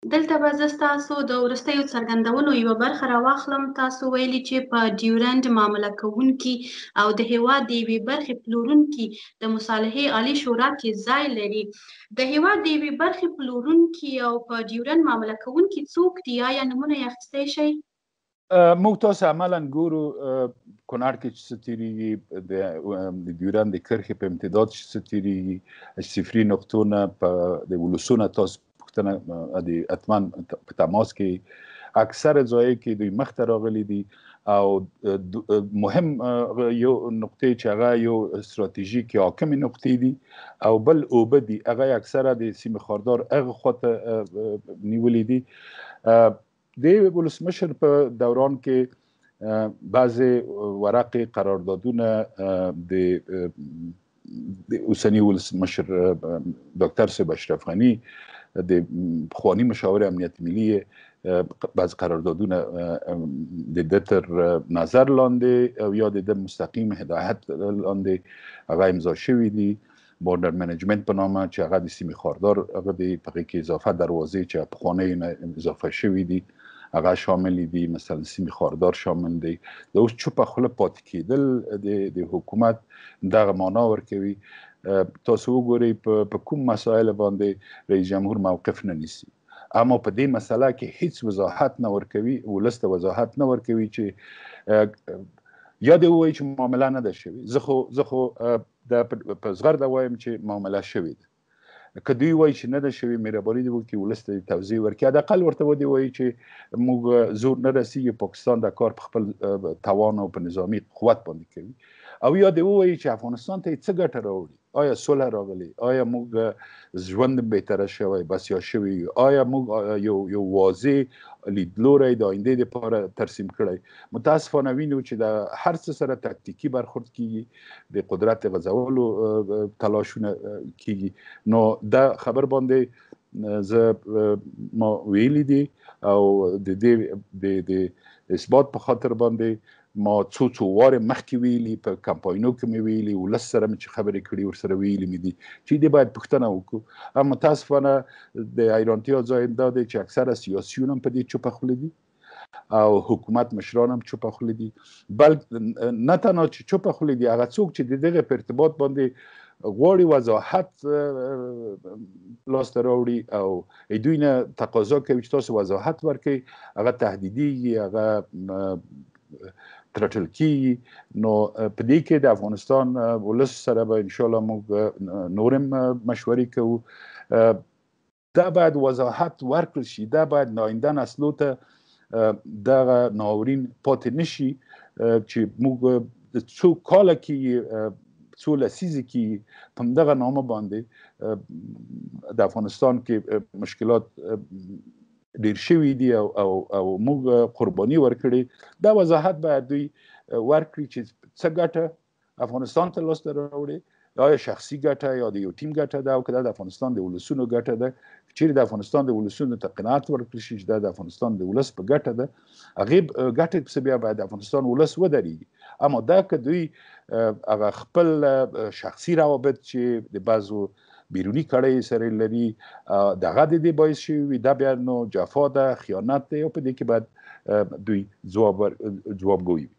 دلته به زه ستاسو د وروستیو څرګندونو یوه برخه راواخلم. تاسو ویلي چې په ډیورنډ معامله کوونکي او د هیواد د یوې برخې پلورونکي د مصالحې عالي شورا کې ځای لري. د هیواد د یوې برخې پلورونکي او په ډیورنډ معامله کوونکي څوک دي؟ آیا نومونه یې اخیستی شئ؟ موږ تاسو عملا ګورو کونړ کې چې څه تېرېږي، د ډیورنډ د کرښې په امتداد چې څه تېرېږي، صفري نقطو نه د ولسونه تاسو پوښتنه د اتمن په تماس کې اکثره ځایو کې دوی مخته راغلي دي او مهم یو نقطې چې هغه یو استراتیژیک یا حاکمې نقطې دي او بل اوبه دي، هغه اکثره د سیمې خاردار هغه خواته نیولي دي. د ولسمشر په دوران کې بعضې ورقې قراردادونه د اوسني ولسمشر ډاکټر صاحب اشرف غني د پخواني مشاور امنیت ملي بعض قراردادونه د ده تر نظر لاندې او یا د ده مستقیم هدایت لاندې هغه امضا شوي دي. بارډر منیجمنت په نامه چې هغه د سیمې خاردار هغه د پهغې کې اضافه دروازې چې پخوانۍ نه اضافه شوي دي هغه شامل دي، مثلا سیمې خاردار شامل دی. د اوس چوپه خوله پاتې کېدل د حکومت دغه معنا ورکوي. تاسو وګورئ په کوم مسایلو باندې رئیس جمهور موقف نه نیسي، اما په دې مسله کې هیڅ وضاحت نه ورکوي، ولس ته وضاحت نه ورکوي چې یا دې ووایي چې معامله نه ده شوې. زه خو په زغرده وایم چې معامله شوې ده. که دوی وایي چې نه ده شوې، مهرباني دې وکړي ولس ته توضیح ورکړي، حداقل ورته ودې وایي چې موږ زور نه رسېږي، پاکستان دا کار په خپل توان او په نظامي قوت باندې کوي. او یا دې ووایي چې افغانستان ته یې څه ګټه راوړي، آیا صلح راغلی، آیا موږ ژوند بهتره شوی بسیا شوي، آیا موږ یو واضح لیدلوری د آیندې دپاره ترسیم کړی. متاسفانه وینو چې د هر څه سره تکتیکي برخورد کیږي، د قدرت غځولو تلاشونه کیږي. نو دا خبر باندې ما ویلي دي او د دې د اثبات په خاطر باندې ما څو واره مخکې ویلي، په کمپاینو کې مې ویلي، ولس سره مې چې خبرې کړي ورسره ویلي مې دي چې دې باید پوښتنه وکړو. اما متاسفانه د حیرانتیا ځای دا دی چې اکثره سیاسیون هم په دې چوپه خوله دي او حکومت مشران هم چوپه خوله دي. بل نه تنها چې چوپه خوله دي، هغه څوک چې د دغه په ارتباط باندې غواړي وضاحت لاسته راوړي او دوی نه تقاضا کوي چې تاسو وضاحت ورکړئ، هغه تهدیدیږي، هغه ترټل کیږي. نو په دې کې د افغانستان ولس سره به انشاءالله موږ نورم مشورې کوو. دا باید وضاحت ورکړل شي، دا باید آینده نسلو ته دغه ناورین پاتې نشي چې موږ څو کاله کې څو لسیزې کې په همدغه نامه باندې د افغانستان کې مشکلات ډیر شوي دي او موږ قرباني ورکړي. دا وضاحت باید دوی ورکړي چې څه ګټه افغانستان ته لاسته راوړي، آیا شخصي ګټه یا د یو ټیم ګټه ده او که دا د افغانستان د ولسونو ګټه ده. چیرې د افغانستان د ولسونو ته قناعت ورکړي شي چې دا د افغانستان د ولس په ګټه ده، هغې ګټې پسې بیا باید د افغانستان ولس ودرېږي. اما دا که دوی هغه خپل شخصي روابط چې د بعضو بیروني کړۍ سره لري دغه د دې باعث شوي وي، دا بیا نو جفا ده، خیانت دی او په دې کې باید دوی جوابګوي وي.